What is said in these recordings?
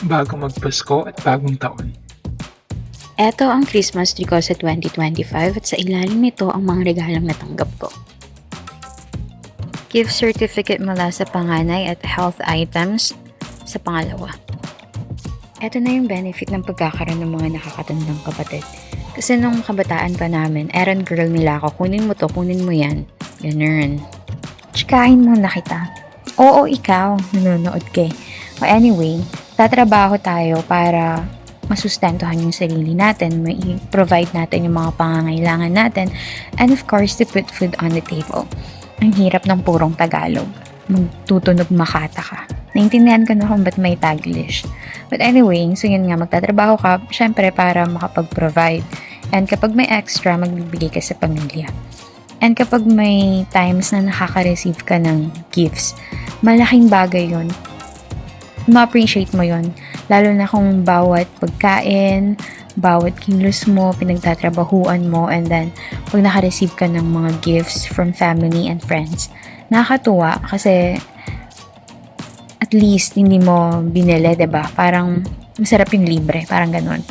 bago magpasko at bagong taon. Eto ang Christmas tree ko sa 2025 at sa ilalim nito ang mga regalong natanggap ko. Gift certificate mula sa panganay at health items sa pangalawa. Eto na yung benefit ng pagkakaroon ng mga nakakatandang kapatid. Kasi nung kabataan pa namin, errand girl nila ako, kunin mo to, kunin mo yan. Ganun. Tsikahin muna kita. Oo, ikaw, nanonood ka eh. But anyway, tatrabaho tayo para masustentuhan yung sarili natin, provide natin yung mga pangangailangan natin, and of course, to put food on the table. Ang hirap ng purong Tagalog. Magtutunog Makata ka. Naintindihan ko na kung ba't may Taglish. But anyway, so yun nga, magtatrabaho ka, syempre para makapag-provide. And kapag may extra, magbibigay ka sa pamilya. And kapag may times na nakaka-receive ka ng gifts, malaking bagay yun. Ma-appreciate mo yun. Lalo na kung bawat pagkain, bawat kilos mo, pinagtatrabahuan mo, and then pag naka-receive ka ng mga gifts from family and friends, nakakatuwa kasi at least hindi mo binili, 'di ba? Parang masarap yung libre, parang ganun.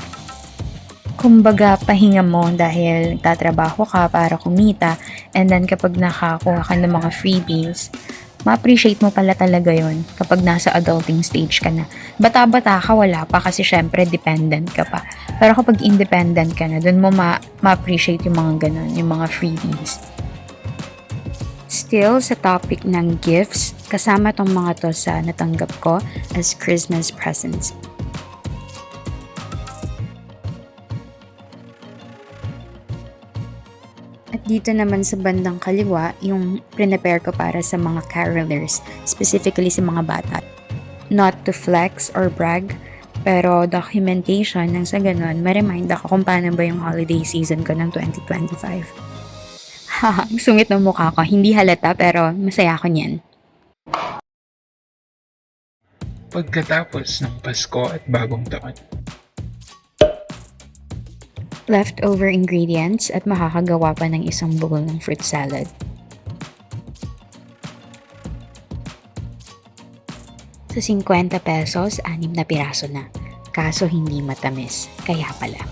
Kumbaga, pahinga mo dahil nagtatrabaho ka para kumita, and then kapag nakakuha ka ng mga freebies, ma-appreciate mo pala talaga yon kapag nasa adulting stage ka na. Bata-bata ka, wala pa kasi syempre dependent ka pa. Pero kapag independent ka na, dun mo ma-appreciate yung mga ganun, yung mga freebies. Still, sa topic ng gifts, kasama tong mga to sa natanggap ko as Christmas presents. At dito naman sa bandang kaliwa, yung prepare ko para sa mga carolers, specifically sa mga bata. Not to flex or brag, pero documentation nang sa ganun, ma-remind ako kung paano ba yung holiday season ko ng 2025. Haha, sungit ng mukha ko. Hindi halata pero masaya ako niyan. Pagkatapos ng Pasko at bagong taon. Leftover ingredients at makakagawa pa ng isang bowl ng fruit salad. Sa 50 pesos, 6 na piraso na. Kaso hindi matamis. Kaya pala.